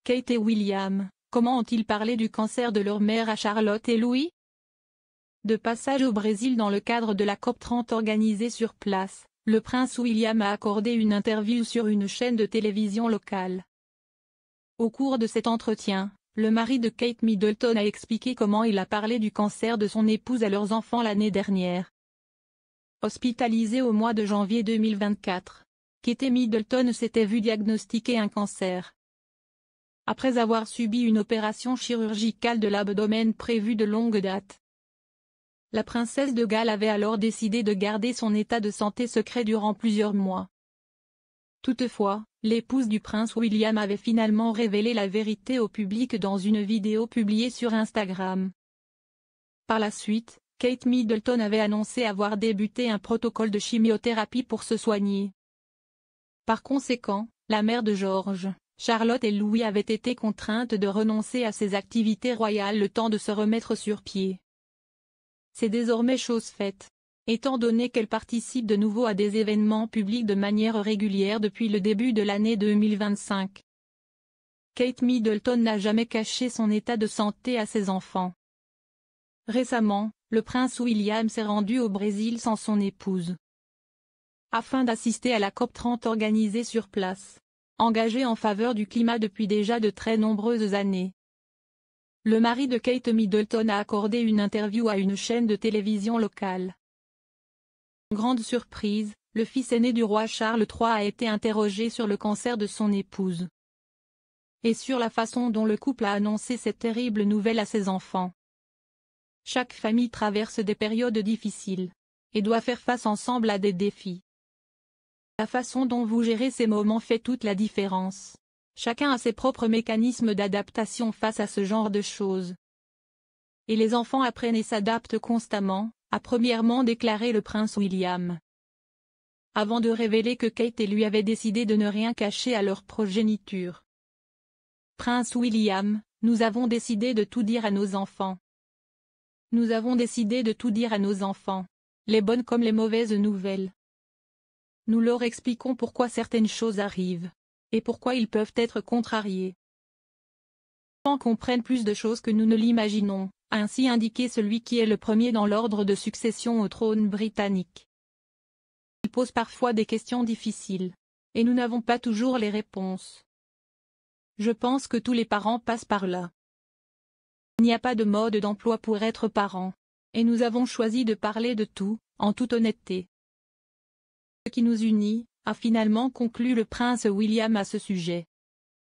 Kate et William, comment ont-ils parlé du cancer de leur mère à Charlotte et Louis? De passage au Brésil dans le cadre de la COP30 organisée sur place, le prince William a accordé une interview sur une chaîne de télévision locale. Au cours de cet entretien, le mari de Kate Middleton a expliqué comment il a parlé du cancer de son épouse à leurs enfants l'année dernière. Hospitalisée au mois de janvier 2024, Kate Middleton s'était vue diagnostiquer un cancer. Après avoir subi une opération chirurgicale de l'abdomen prévue de longue date. La princesse de Galles avait alors décidé de garder son état de santé secret durant plusieurs mois. Toutefois, l'épouse du prince William avait finalement révélé la vérité au public dans une vidéo publiée sur Instagram. Par la suite, Kate Middleton avait annoncé avoir débuté un protocole de chimiothérapie pour se soigner. Par conséquent, la mère de George, Charlotte et Louis avaient été contraintes de renoncer à ses activités royales le temps de se remettre sur pied. C'est désormais chose faite, étant donné qu'elle participe de nouveau à des événements publics de manière régulière depuis le début de l'année 2025. Kate Middleton n'a jamais caché son état de santé à ses enfants. Récemment, le prince William s'est rendu au Brésil sans son épouse, afin d'assister à la COP30 organisée sur place, engagée en faveur du climat depuis déjà de très nombreuses années. Le mari de Kate Middleton a accordé une interview à une chaîne de télévision locale. Grande surprise, le fils aîné du roi Charles III a été interrogé sur le cancer de son épouse et sur la façon dont le couple a annoncé cette terrible nouvelle à ses enfants. Chaque famille traverse des périodes difficiles et doit faire face ensemble à des défis. La façon dont vous gérez ces moments fait toute la différence. Chacun a ses propres mécanismes d'adaptation face à ce genre de choses. Et les enfants apprennent et s'adaptent constamment, a premièrement déclaré le prince William. Avant de révéler que Kate et lui avaient décidé de ne rien cacher à leur progéniture. Prince William, nous avons décidé de tout dire à nos enfants. Nous avons décidé de tout dire à nos enfants, les bonnes comme les mauvaises nouvelles. Nous leur expliquons pourquoi certaines choses arrivent. Et pourquoi ils peuvent être contrariés. Les enfants comprennent plus de choses que nous ne l'imaginons, a ainsi indiqué celui qui est le premier dans l'ordre de succession au trône britannique. Ils posent parfois des questions difficiles, et nous n'avons pas toujours les réponses. Je pense que tous les parents passent par là. Il n'y a pas de mode d'emploi pour être parent, et nous avons choisi de parler de tout, en toute honnêteté. Ce qui nous unit, a finalement conclu le prince William à ce sujet.